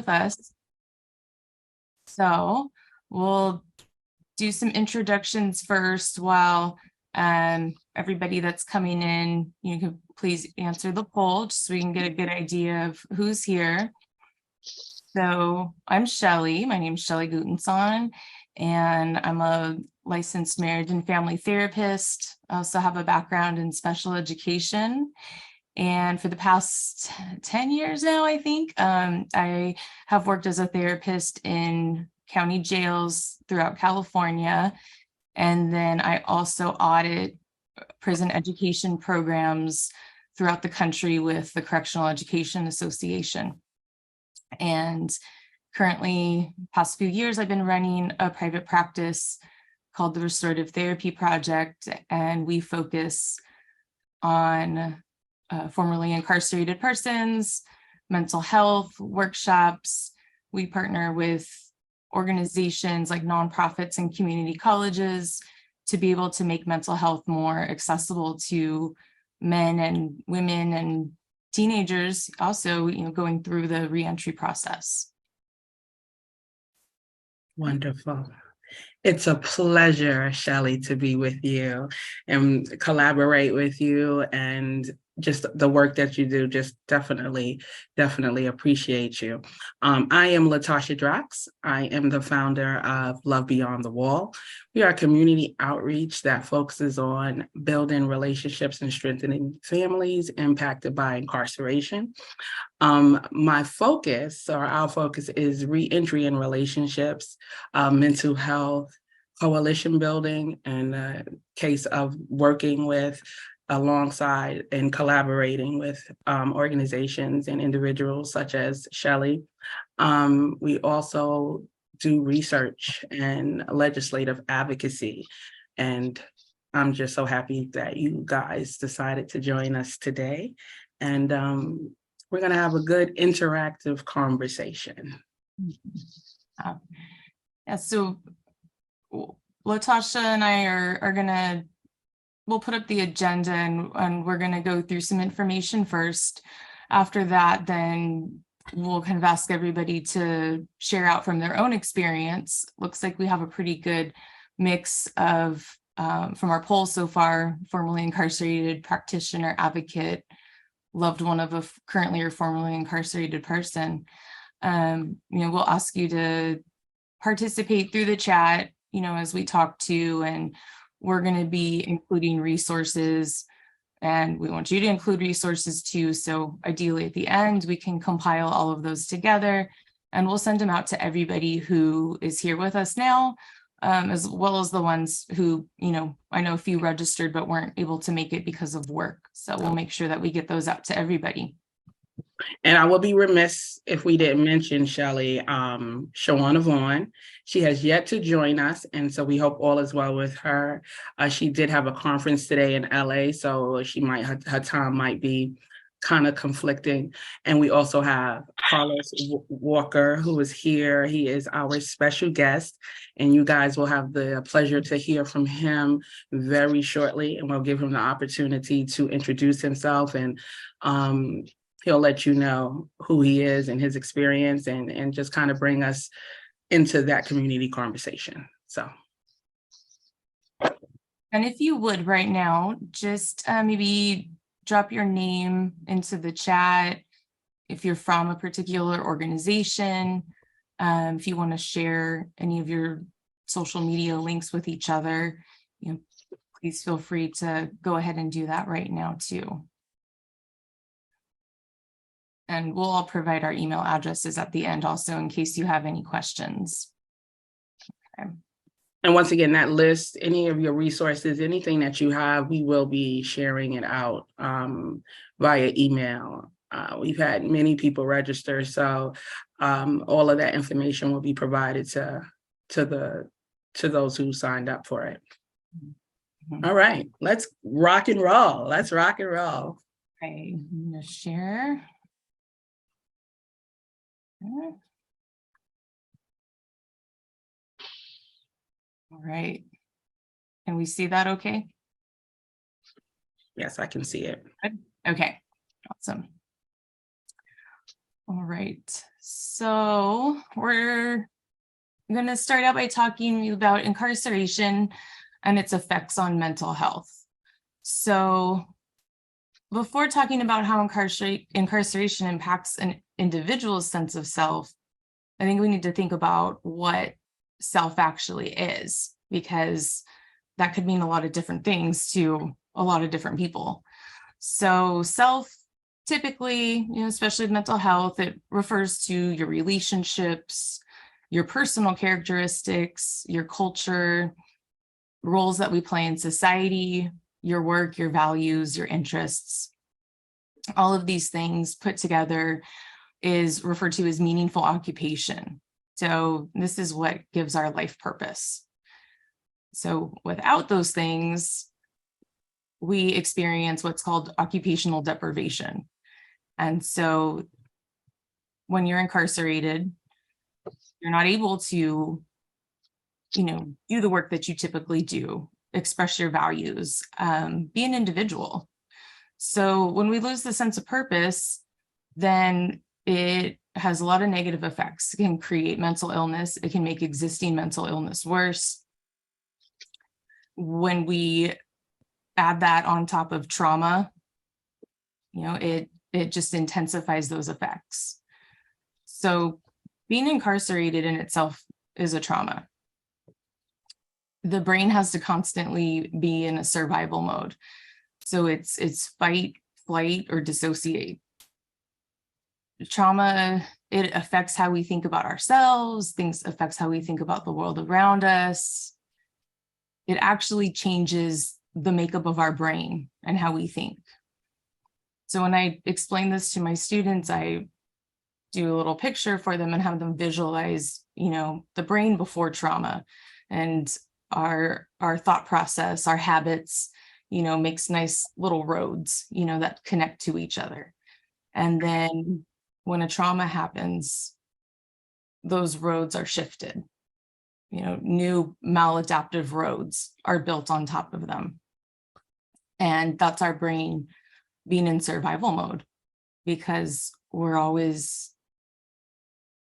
with us. So we'll do some introductions first while everybody that's coming in, you can please answer the poll just so we can get a good idea of who's here. So I'm Shelly. My name is Shelly Gutensohn, and I'm a licensed marriage and family therapist. I also have a background in special education. And for the past 10 years now, I think, I have worked as a therapist in county jails throughout California. And then I also audit prison education programs throughout the country with the Correctional Education Association. And currently, past few years, I've been running a private practice called the Restorative Therapy Project, and we focus on formerly incarcerated persons, mental health workshops. We partner with organizations like nonprofits and community colleges to be able to make mental health more accessible to men and women and teenagers, also, going through the reentry process. Wonderful. It's a pleasure, Shelly, to be with you and collaborate with you, and just the work that you do, just definitely appreciate you. I am Latasha Drax. I am the founder of Love Beyond the Wall. We are a community outreach that focuses on building relationships and strengthening families impacted by incarceration. My focus, or our focus, is reentry in relationships, mental health, coalition building, and a case of working with, alongside, and collaborating with organizations and individuals such as Shelly. We also do research and legislative advocacy, and I'm just so happy that you guys decided to join us today. And we're going to have a good interactive conversation. Yeah, so Latasha and I are gonna, we'll put up the agenda and we're gonna go through some information first. After that, then we'll kind of ask everybody to share out from their own experience. Looks like we have a pretty good mix of, from our poll so far, formerly incarcerated, practitioner, advocate, loved one of a currently or formerly incarcerated person. We'll ask you to participate through the chat, as we talk to, and we're going to be including resources, and we want you to include resources too. So ideally at the end, we can compile all of those together and we'll send them out to everybody who is here with us now, as well as the ones who, I know a few registered but weren't able to make it because of work. So we'll make sure that we get those out to everybody. And I will be remiss if we didn't mention Shelly, Shawana Vaughn. She has yet to join us, and so we hope all is well with her. She did have a conference today in LA, so her time might be kind of conflicting. And we also have Carlos Walker, who is here. He is our special guest, and you guys will have the pleasure to hear from him very shortly, and we'll give him the opportunity to introduce himself, and he'll let you know who he is and his experience, and just kind of bring us into that community conversation. So. And if you would right now, just maybe drop your name into the chat. If you're from a particular organization, if you want to share any of your social media links with each other, please feel free to go ahead and do that right now too. And we'll all provide our email addresses at the end also in case you have any questions. Okay. And once again, that list, any of your resources, anything that you have, we will be sharing it out via email. We've had many people register, so all of that information will be provided to those who signed up for it. Mm-hmm. All right, let's rock and roll. Let's rock and roll. Okay, I'm gonna share. All right. Can we see that okay? Yes, I can see it. Good. Okay, awesome. All right, So we're going to start out by talking about incarceration and its effects on mental health. So before talking about how incarceration impacts an individual's sense of self, I think we need to think about what self actually is, because that could mean a lot of different things to a lot of different people. So self, typically, especially with mental health, it refers to your relationships, your personal characteristics, your culture, roles that we play in society, your work, your values, your interests. All of these things put together is referred to as meaningful occupation. So this is what gives our life purpose. So without those things, we experience what's called occupational deprivation. And so when you're incarcerated, you're not able to, do the work that you typically do, express your values, be an individual. So when we lose the sense of purpose, then it has a lot of negative effects. It can create mental illness. It can make existing mental illness worse. When we add that on top of trauma, it just intensifies those effects. So being incarcerated in itself is a trauma. The brain has to constantly be in a survival mode. So it's fight, flight, or dissociate. Trauma, it affects how we think about ourselves, affects how we think about the world around us. It actually changes the makeup of our brain and how we think. So when I explain this to my students, I do a little picture for them and have them visualize, the brain before trauma, and our thought process, our habits, makes nice little roads, that connect to each other. And then when a trauma happens, those roads are shifted. New maladaptive roads are built on top of them. And that's our brain being in survival mode, because we're always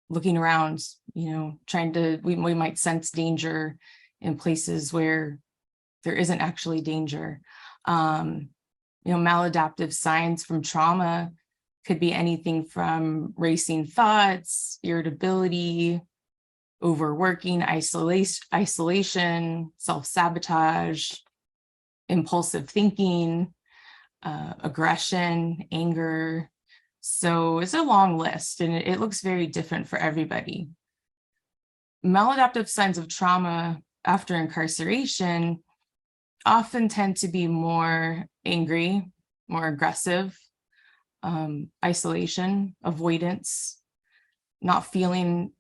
looking around, we might sense danger in places where there isn't actually danger. Maladaptive signs from trauma could be anything from racing thoughts, irritability, overworking, isolation, self-sabotage, impulsive thinking, aggression, anger. So it's a long list, and it looks very different for everybody. Maladaptive signs of trauma after incarceration often tend to be more angry, more aggressive, isolation, avoidance, not feeling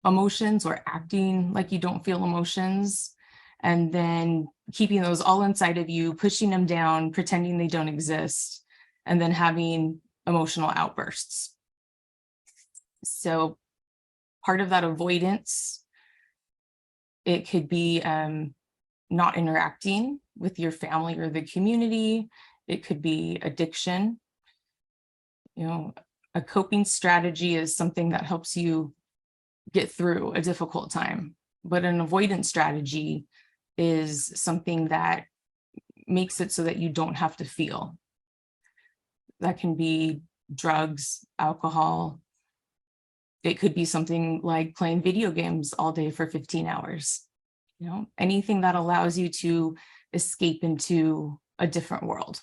emotions or acting like you don't feel emotions, and then keeping those all inside of you, pushing them down, pretending they don't exist, and then having emotional outbursts. So part of that avoidance, it could be not interacting with your family or the community. It could be addiction. A coping strategy is something that helps you get through a difficult time, but an avoidance strategy is something that makes it so that you don't have to feel. That can be drugs, alcohol. It could be something like playing video games all day for 15 hours. Anything that allows you to escape into a different world.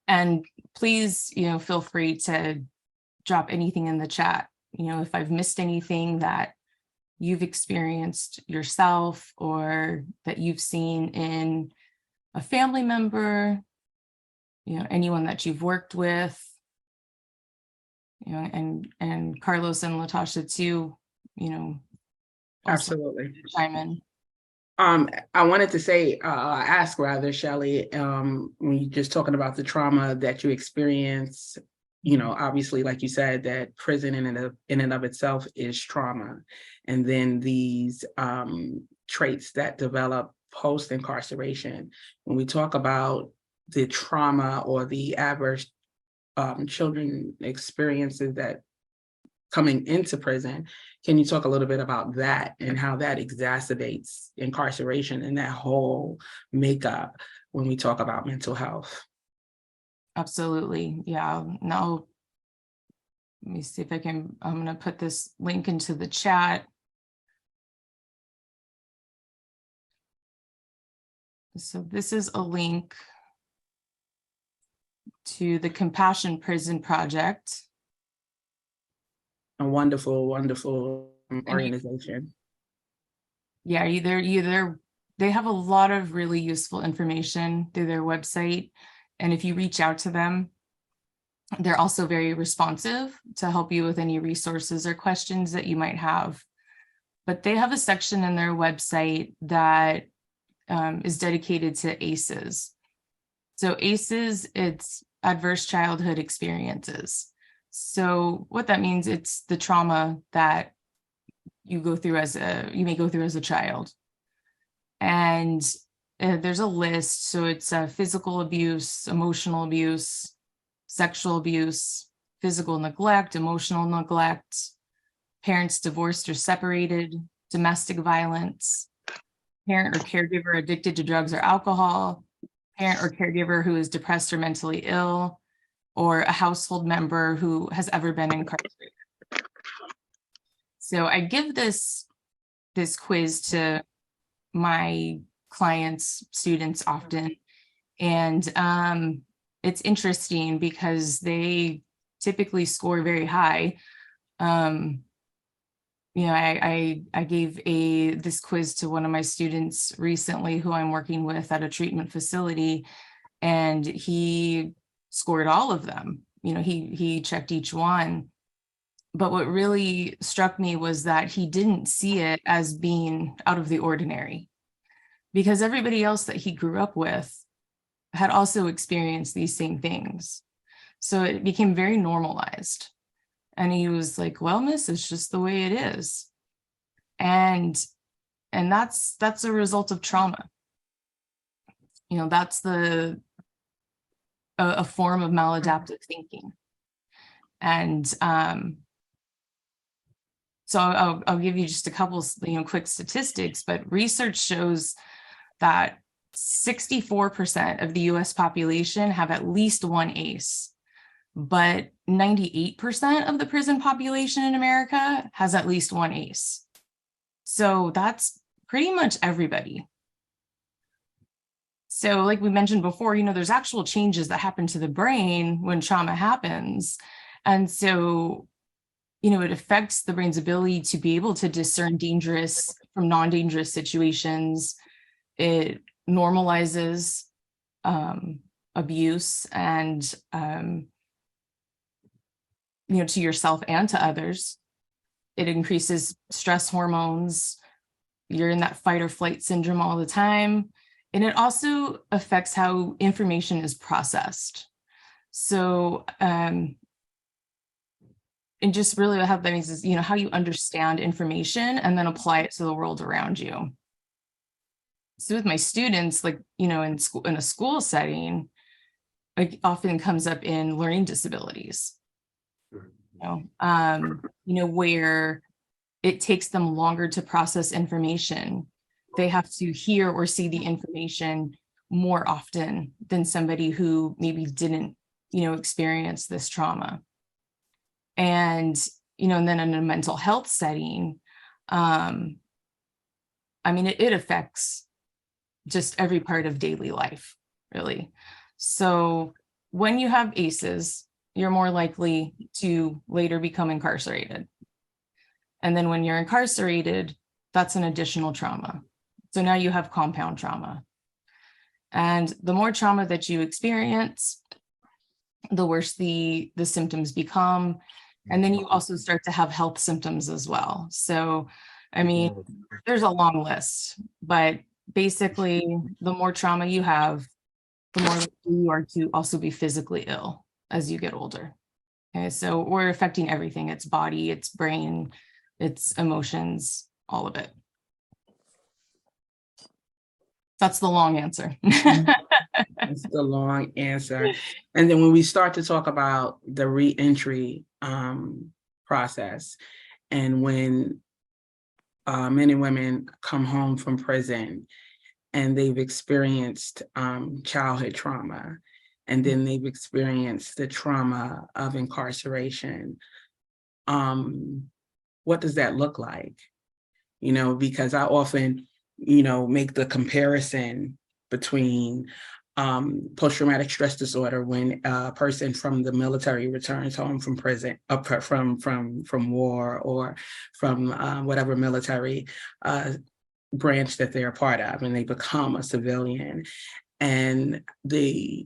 And please, feel free to drop anything in the chat. If I've missed anything that you've experienced yourself or that you've seen in a family member, anyone that you've worked with, and Carlos and Latasha too, Absolutely. Chime in. I wanted to say, ask rather, Shelly, when you're just talking about the trauma that you experience, obviously, like you said, that prison in and of itself is trauma. And then these traits that develop post-incarceration. When we talk about the trauma or the adverse children experiences that coming into prison. Can you talk a little bit about that and how that exacerbates incarceration and that whole makeup when we talk about mental health? Absolutely. Yeah. Now, let me see if I'm going to put this link into the chat. So this is a link to the Compassion Prison Project. A wonderful, wonderful organization. Yeah, they have a lot of really useful information through their website. And if you reach out to them, they're also very responsive to help you with any resources or questions that you might have. But they have a section in their website that is dedicated to ACEs. So ACEs, it's adverse childhood experiences. So what that means, it's the trauma that you may go through as a child. And there's a list. So it's physical abuse, emotional abuse, sexual abuse, physical neglect, emotional neglect, parents divorced or separated, domestic violence, parent or caregiver addicted to drugs or alcohol, parent or caregiver who is depressed or mentally ill, or a household member who has ever been incarcerated. So I give this quiz to my clients, students often, and it's interesting because they typically score very high. I gave this quiz to one of my students recently who I'm working with at a treatment facility, and he scored all of them. He checked each one. But what really struck me was that he didn't see it as being out of the ordinary, because everybody else that he grew up with had also experienced these same things. So it became very normalized. And he was like, well, miss, it's just the way it is. And that's a result of trauma. That's a form of maladaptive thinking. And so I'll give you just a couple, quick statistics, but research shows that 64% of the US population have at least one ACE, but 98% of the prison population in America has at least one ACE. So that's pretty much everybody. So like we mentioned before, there's actual changes that happen to the brain when trauma happens. And so, it affects the brain's ability to be able to discern dangerous from non-dangerous situations. It normalizes abuse and, to yourself and to others. It increases stress hormones. You're in that fight or flight syndrome all the time. And it also affects how information is processed. So, and just really what that means is, how you understand information and then apply it to the world around you. So with my students, like, in a school setting, it often comes up in learning disabilities, where it takes them longer to process information. They have to hear or see the information more often than somebody who maybe didn't, experience this trauma. And, and then in a mental health setting, it affects just every part of daily life, really. So when you have ACEs, you're more likely to later become incarcerated. And then when you're incarcerated, that's an additional trauma. So now you have compound trauma. And the more trauma that you experience, the worse the symptoms become. And then you also start to have health symptoms as well. So, there's a long list, but basically the more trauma you have, the more likely you are to also be physically ill as you get older. Okay, so we're affecting everything. It's body, it's brain, it's emotions, all of it. That's the long answer. That's the long answer. And then when we start to talk about the reentry process. And when men and women come home from prison and they've experienced childhood trauma, and then they've experienced the trauma of incarceration, what does that look like? You know, because I often, you know, make the comparison between post-traumatic stress disorder when a person from the military returns home from prison, from war, or from whatever military branch that they're a part of, and they become a civilian, and the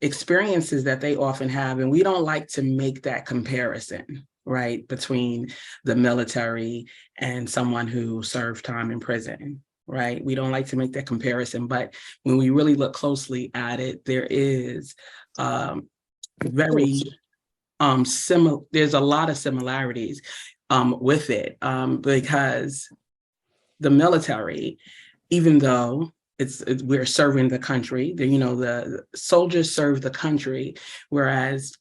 experiences that they often have, and we don't like to make that comparison, right, between the military and someone who served time in prison, right? We don't like to make that comparison, but when we really look closely at it, there is very similar, there's a lot of similarities with it, because the military, even though we're serving the country, the soldiers serve the country, whereas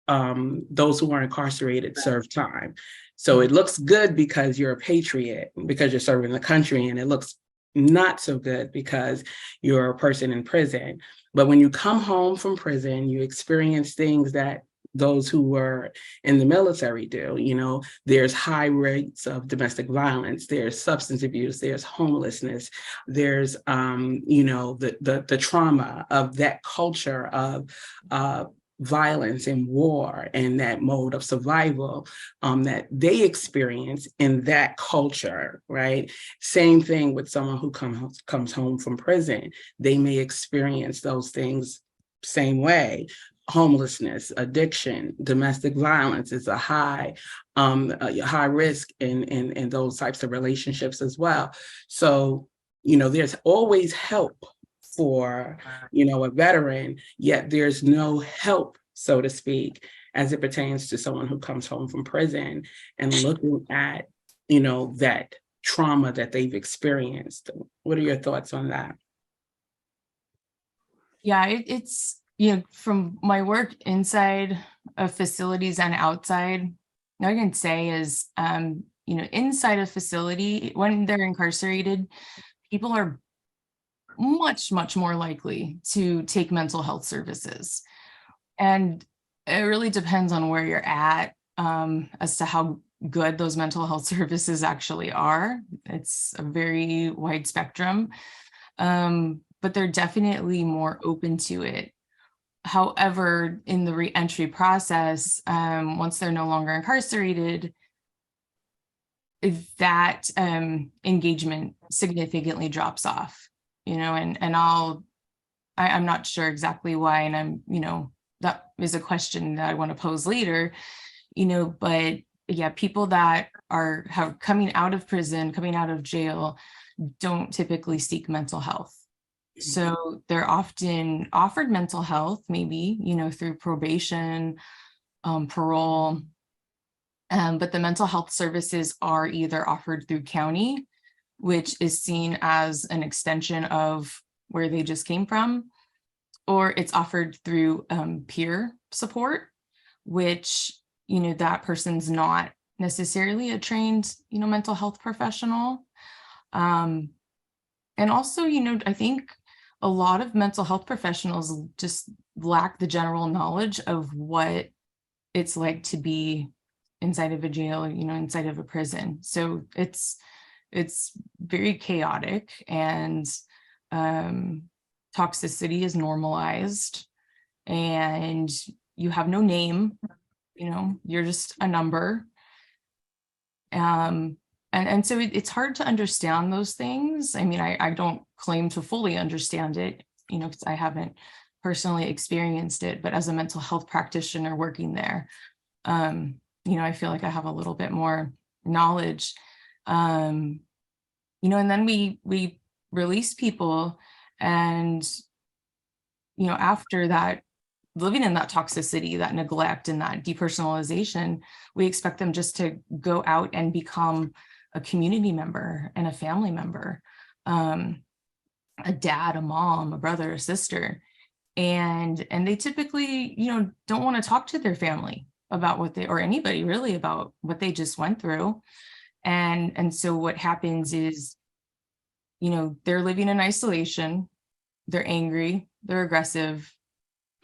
those who are incarcerated serve time. So it looks good because you're a patriot, because you're serving the country, and it looks not so good because you're a person in prison. But when you come home from prison, you experience things that those who were in the military do. You know, there's high rates of domestic violence, there's substance abuse, there's homelessness, there's the trauma of that culture of violence and war, and that mode of survival that they experience in that culture, right? Same thing with someone who comes home from prison. They may experience those things same way. Homelessness, addiction, domestic violence is a high risk in those types of relationships as well. So, there's always help for, a veteran, yet there's no help, so to speak, as it pertains to someone who comes home from prison and looking at, that trauma that they've experienced. What are your thoughts on that? Yeah, it's, from my work inside of facilities and outside, what I can say is, inside a facility, when they're incarcerated, people are much, much more likely to take mental health services. And it really depends on where you're at, as to how good those mental health services actually are. It's a very wide spectrum, but they're definitely more open to it. However, in the reentry process, once they're no longer incarcerated, that engagement significantly drops off, and I'm not sure exactly why, and that is a question that I want to pose later, but yeah, people that have coming out of prison, coming out of jail, don't typically seek mental health. So they're often offered mental health, maybe, through probation, parole, but the mental health services are either offered through county, which is seen as an extension of where they just came from, or it's offered through peer support, which, that person's not necessarily a trained, mental health professional. And also, I think a lot of mental health professionals just lack the general knowledge of what it's like to be inside of a jail, inside of a prison. So it's very chaotic, and toxicity is normalized, and you have no name, you're just a number. And so it's hard to understand those things. I mean, I don't claim to fully understand it, because I haven't personally experienced it, but as a mental health practitioner working there, I feel like I have a little bit more knowledge, and then we release people, and, after that, living in that toxicity, that neglect, and that depersonalization, we expect them just to go out and become a community member and a family member, a dad, a mom, a brother, a sister. And they typically, don't want to talk to their family about what they, or anybody really, about what they just went through. And so what happens is, they're living in isolation, they're angry, they're aggressive,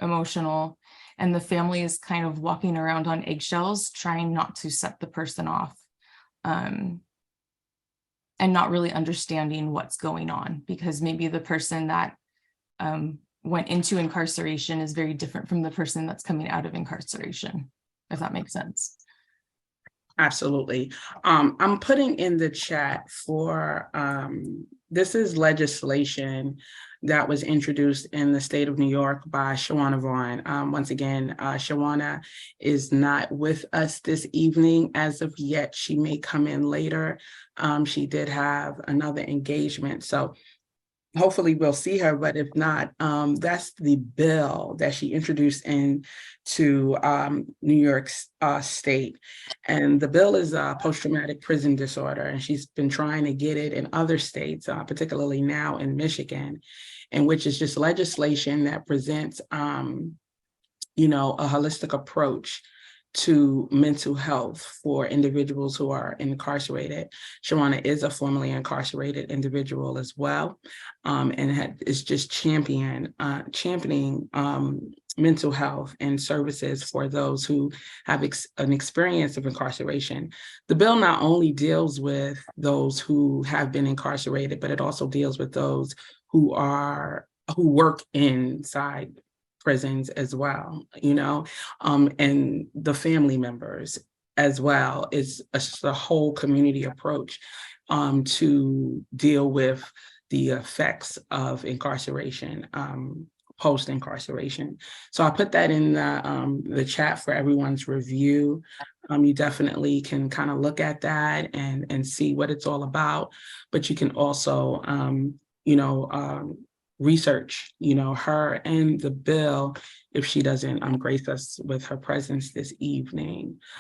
emotional, and the family is kind of walking around on eggshells, trying not to set the person off, and not really understanding what's going on, because maybe the person that went into incarceration is very different from the person that's coming out of incarceration, if that makes sense. Absolutely. I'm putting in the chat for, this is legislation that was introduced in the state of New York by Shawana Vaughn. Once again, Shawana is not with us this evening as of yet. She may come in later. She did have another engagement, so hopefully we'll see her, but if not, that's the bill that she introduced into New York State. And the bill is post-traumatic prison disorder, and she's been trying to get it in other states, particularly now in Michigan, and which is just legislation that presents, a holistic approach to mental health for individuals who are incarcerated. Shawana is a formerly incarcerated individual as well, and is just championing mental health and services for those who have an experience of incarceration. The bill not only deals with those who have been incarcerated, but it also deals with those who work inside prisons as well, and the family members as well. It's a whole community approach to deal with the effects of incarceration, post-incarceration. So I put that in the chat for everyone's review. You definitely can kind of look at that and see what it's all about, but you can also, research, her and the bill if she doesn't grace us with her presence this evening.